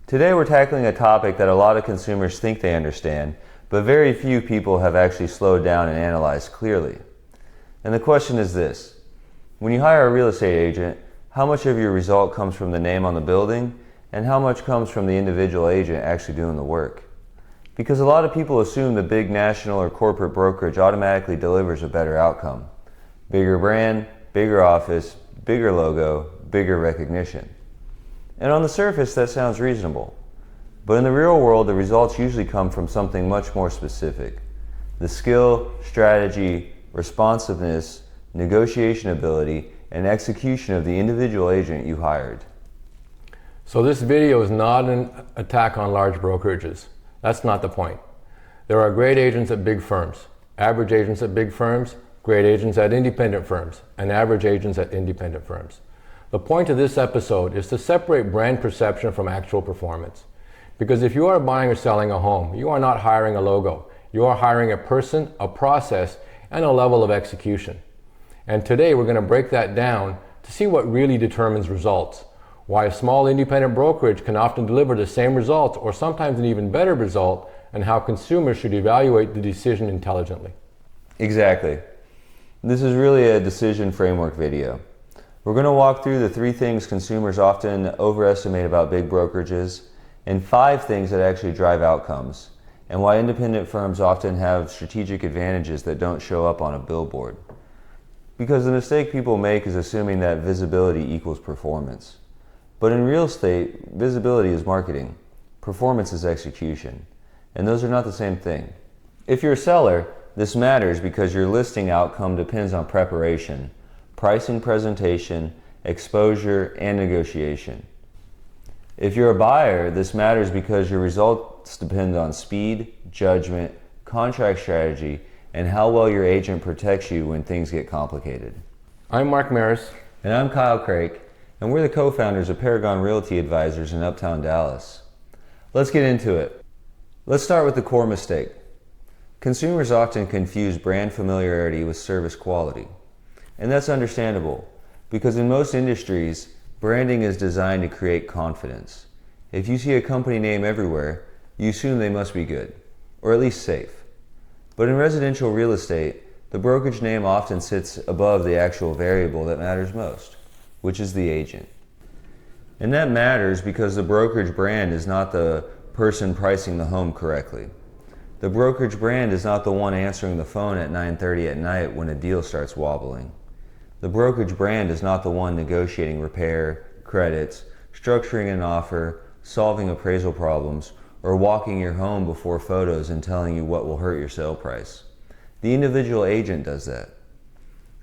Today we're tackling a topic that a lot of consumers think they understand, but very few people have actually slowed down and analyzed clearly. And the question is this: when you hire a real estate agent, how much of your result comes from the name on the building, and how much comes from the individual agent actually doing the work? Because a lot of people assume the big national or corporate brokerage automatically delivers a better outcome. Bigger brand, bigger office, bigger logo, bigger recognition. And on the surface, that sounds reasonable. But in the real world, the results usually come from something much more specific: the skill, strategy, responsiveness, negotiation ability, and execution of the individual agent you hired. So this video is not an attack on large brokerages. That's not the point. There are great agents at big firms, average agents at big firms, great agents at independent firms, and average agents at independent firms. The point of this episode is to separate brand perception from actual performance. Because if you are buying or selling a home, you are not hiring a logo. You are hiring a person, a process, and a level of execution. And today we're going to break that down to see what really determines results. Why a small independent brokerage can often deliver the same results or sometimes an even better result, and how consumers should evaluate the decision intelligently. Exactly. This is really a decision framework video. We're going to walk through the 3 things consumers often overestimate about big brokerages, and 5 things that actually drive outcomes, and why independent firms often have strategic advantages that don't show up on a billboard. Because the mistake people make is assuming that visibility equals performance. But in real estate, visibility is marketing, performance is execution, and those are not the same thing. If you're a seller, this matters because your listing outcome depends on preparation, pricing, presentation, exposure, and negotiation. If you're a buyer, this matters because your results depend on speed, judgment, contract strategy, and how well your agent protects you when things get complicated. I'm Mark Meras. And I'm Kreick, and we're the co-founders of Paragon Realty Advisors in Uptown Dallas. Let's get into it. Let's start with the core mistake. Consumers often confuse brand familiarity with service quality. And that's understandable, because in most industries, branding is designed to create confidence. If you see a company name everywhere, you assume they must be good, or at least safe. But in residential real estate, the brokerage name often sits above the actual variable that matters most, which is the agent. And that matters because the brokerage brand is not the person pricing the home correctly. The brokerage brand is not the one answering the phone at 9:30 at night when a deal starts wobbling. The brokerage brand is not the one negotiating repair, credits, structuring an offer, solving appraisal problems, or walking your home before photos and telling you what will hurt your sale price. The individual agent does that.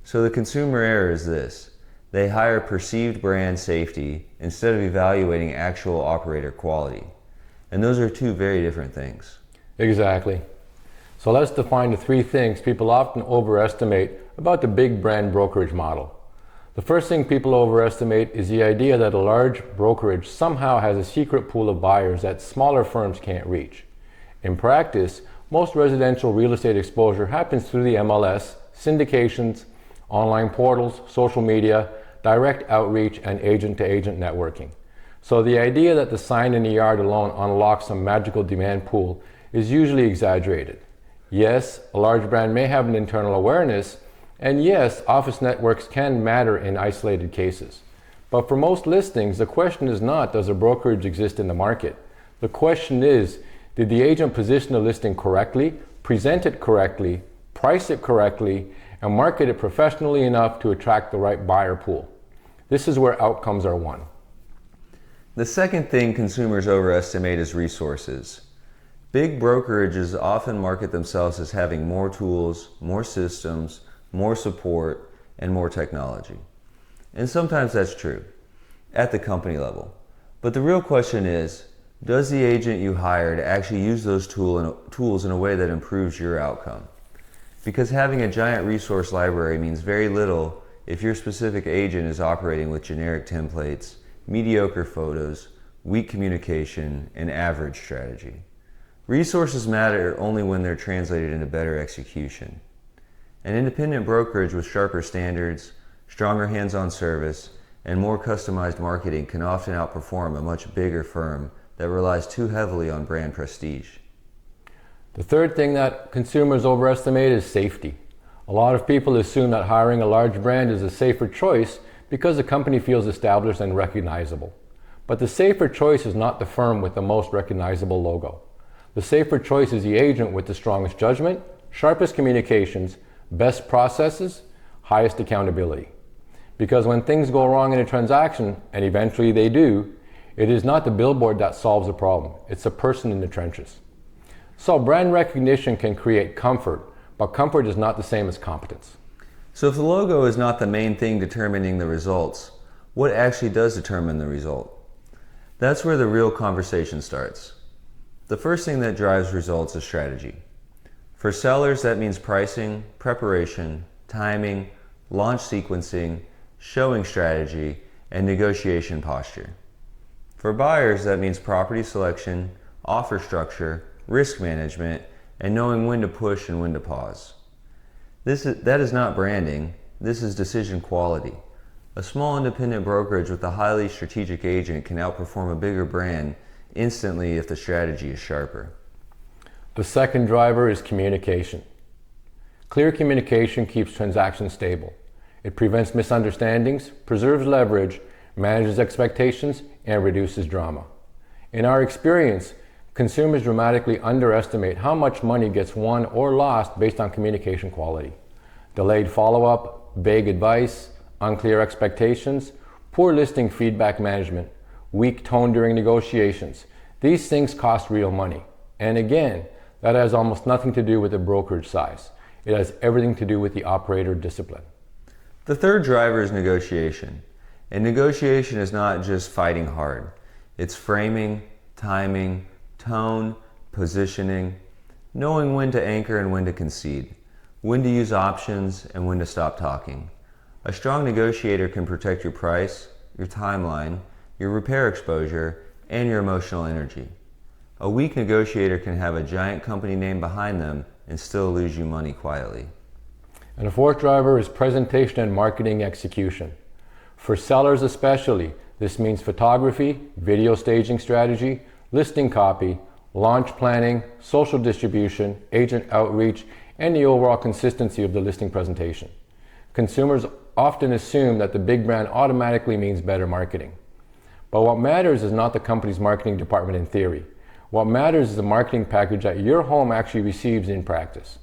So the consumer error is this: they hire perceived brand safety instead of evaluating actual operator quality. And those are 2 very different things. Exactly. So let's define the 3 things people often overestimate about the big brand brokerage model. The first thing people overestimate is the idea that a large brokerage somehow has a secret pool of buyers that smaller firms can't reach. In practice, most residential real estate exposure happens through the MLS, syndications, online portals, social media, direct outreach, and agent-to-agent networking. So the idea that the sign in the yard alone unlocks some magical demand pool is usually exaggerated. Yes, a large brand may have an internal awareness, and yes, office networks can matter in isolated cases. But for most listings, the question is not, does a brokerage exist in the market? The question is, did the agent position the listing correctly, present it correctly, price it correctly, and market it professionally enough to attract the right buyer pool? This is where outcomes are won. The second thing consumers overestimate is resources. Big brokerages often market themselves as having more tools, more systems, more support, and more technology. And sometimes that's true, at the company level. But the real question is, does the agent you hired actually use those tools in a way that improves your outcome? Because having a giant resource library means very little if your specific agent is operating with generic templates, mediocre photos, weak communication, and average strategy. Resources matter only when they're translated into better execution. An independent brokerage with sharper standards, stronger hands-on service, and more customized marketing can often outperform a much bigger firm that relies too heavily on brand prestige. The third thing that consumers overestimate is safety. A lot of people assume that hiring a large brand is a safer choice because the company feels established and recognizable. But the safer choice is not the firm with the most recognizable logo. The safer choice is the agent with the strongest judgment, sharpest communications, best processes, highest accountability. Because when things go wrong in a transaction, and eventually they do, it is not the billboard that solves the problem, it's the person in the trenches. So brand recognition can create comfort, but comfort is not the same as competence. So if the logo is not the main thing determining the results, what actually does determine the result? That's where the real conversation starts. The first thing that drives results is strategy. For sellers, that means pricing, preparation, timing, launch sequencing, showing strategy, and negotiation posture. For buyers, that means property selection, offer structure, risk management, and knowing when to push and when to pause. That is not branding, this is decision quality. A small independent brokerage with a highly strategic agent can outperform a bigger brand instantly if the strategy is sharper. The second driver is communication. Clear communication keeps transactions stable. It prevents misunderstandings, preserves leverage, manages expectations, and reduces drama. In our experience, consumers dramatically underestimate how much money gets won or lost based on communication quality. Delayed follow-up, vague advice, unclear expectations, poor listing feedback management, weak tone during negotiations. These things cost real money. And again, that has almost nothing to do with the brokerage size. It has everything to do with the operator discipline. The third driver is negotiation. And negotiation is not just fighting hard. It's framing, timing, tone, positioning, knowing when to anchor and when to concede, when to use options and when to stop talking. A strong negotiator can protect your price, your timeline, your repair exposure, and your emotional energy. A weak negotiator can have a giant company name behind them and still lose you money quietly. And the fourth driver is presentation and marketing execution. For sellers especially, this means photography, video staging strategy, listing copy, launch planning, social distribution, agent outreach, and the overall consistency of the listing presentation. Consumers often assume that the big brand automatically means better marketing. But what matters is not the company's marketing department in theory. What matters is the marketing package that your home actually receives in practice.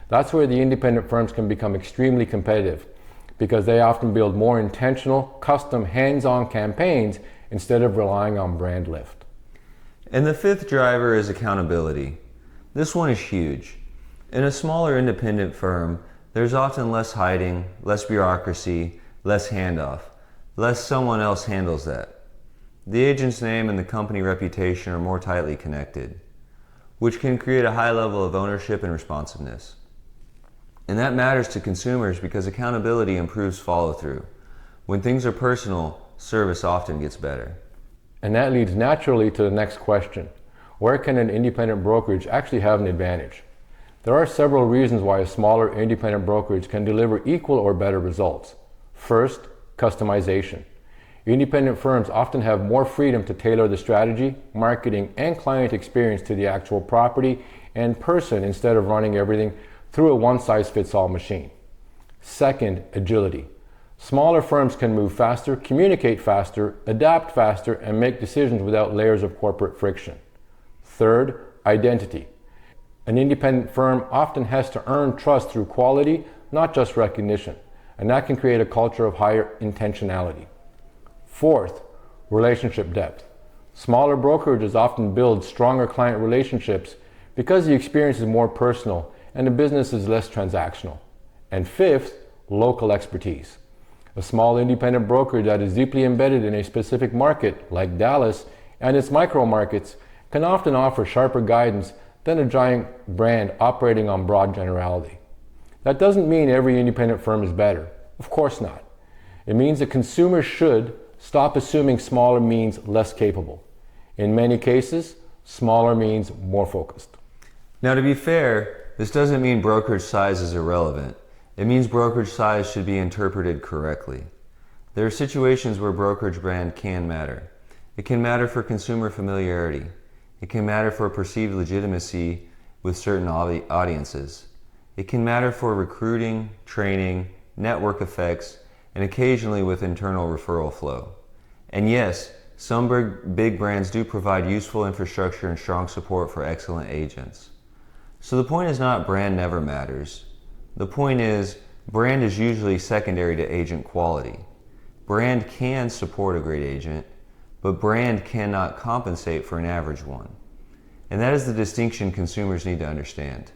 That's where the independent firms can become extremely competitive because they often build more intentional, custom, hands-on campaigns instead of relying on brand lift. And the fifth driver is accountability. This one is huge. In a smaller independent firm, there's often less hiding, less bureaucracy, less handoff, less someone else handles that. The agent's name and the company reputation are more tightly connected, which can create a high level of ownership and responsiveness. And that matters to consumers because accountability improves follow-through. When things are personal, service often gets better. And that leads naturally to the next question. Where can an independent brokerage actually have an advantage? There are several reasons why a smaller independent brokerage can deliver equal or better results. First, customization. Independent firms often have more freedom to tailor the strategy, marketing, and client experience to the actual property and person instead of running everything through a one-size-fits-all machine. Second, agility. Smaller firms can move faster, communicate faster, adapt faster, and make decisions without layers of corporate friction. Third, identity. An independent firm often has to earn trust through quality, not just recognition, and that can create a culture of higher intentionality. Fourth, relationship depth. Smaller brokerages often build stronger client relationships because the experience is more personal and the business is less transactional. And fifth, local expertise. A small independent brokerage that is deeply embedded in a specific market, like Dallas, and its micro markets, can often offer sharper guidance than a giant brand operating on broad generality. That doesn't mean every independent firm is better. Of course not. It means that consumers should stop assuming smaller means less capable. In many cases, smaller means more focused. Now, to be fair, this doesn't mean brokerage size is irrelevant. It means brokerage size should be interpreted correctly. There are situations where brokerage brand can matter. It can matter for consumer familiarity. It can matter for perceived legitimacy with certain audiences. It can matter for recruiting, training, network effects, and occasionally with internal referral flow. And yes, some big brands do provide useful infrastructure and strong support for excellent agents. So the point is not brand never matters. The point is brand is usually secondary to agent quality. Brand can support a great agent, but brand cannot compensate for an average one. And that is the distinction consumers need to understand.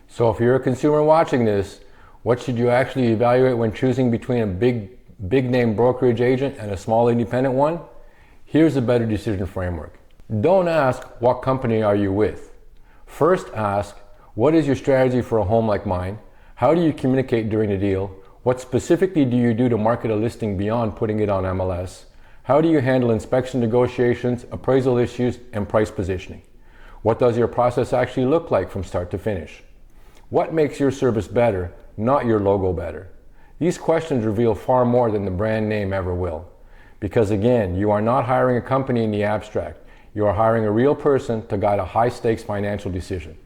So if you're a consumer watching this, what should you actually evaluate when choosing between a big name brokerage agent and a small independent one? Here's a better decision framework. Don't ask, what company are you with? First ask, what is your strategy for a home like mine? How do you communicate during the deal? What specifically do you do to market a listing beyond putting it on MLS? How do you handle inspection negotiations, appraisal issues, and price positioning? What does your process actually look like from start to finish? What makes your service better, not your logo better? These questions reveal far more than the brand name ever will. Because again, you are not hiring a company in the abstract. You are hiring a real person to guide a high-stakes financial decision.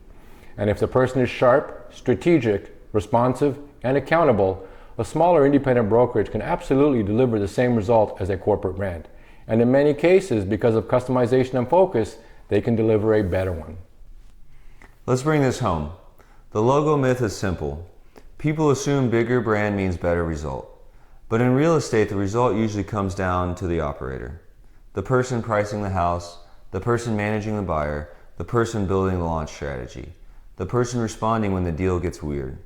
And if the person is sharp, strategic, responsive, and accountable, a smaller independent brokerage can absolutely deliver the same result as a corporate brand. And in many cases, because of customization and focus, they can deliver a better one. Let's bring this home. The logo myth is simple. People assume bigger brand means better result. But in real estate, the result usually comes down to the operator. The person pricing the house, the person managing the buyer, the person building the launch strategy, the person responding when the deal gets weird.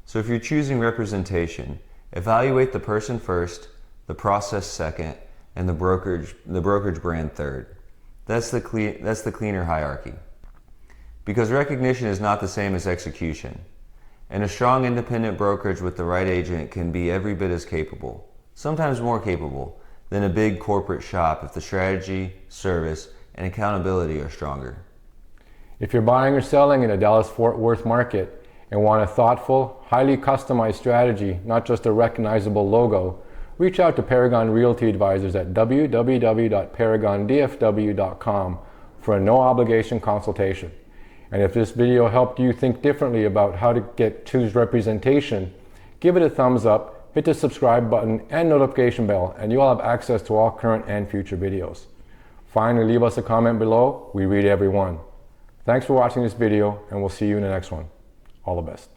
So if you're choosing representation, evaluate the person first, the process second, and the brokerage brand third. That's the cleaner hierarchy. Because recognition is not the same as execution. And a strong independent brokerage with the right agent can be every bit as capable, sometimes more capable, than a big corporate shop if the strategy, service, and accountability are stronger. If you're buying or selling in a Dallas-Fort Worth market and want a thoughtful, highly customized strategy, not just a recognizable logo, reach out to Paragon Realty Advisors at www.paragondfw.com for a no-obligation consultation. And if this video helped you think differently about how to choose representation, give it a thumbs up, hit the subscribe button and notification bell, and you'll have access to all current and future videos. Finally, leave us a comment below. We read every one. Thanks for watching this video, and we'll see you in the next one. All the best.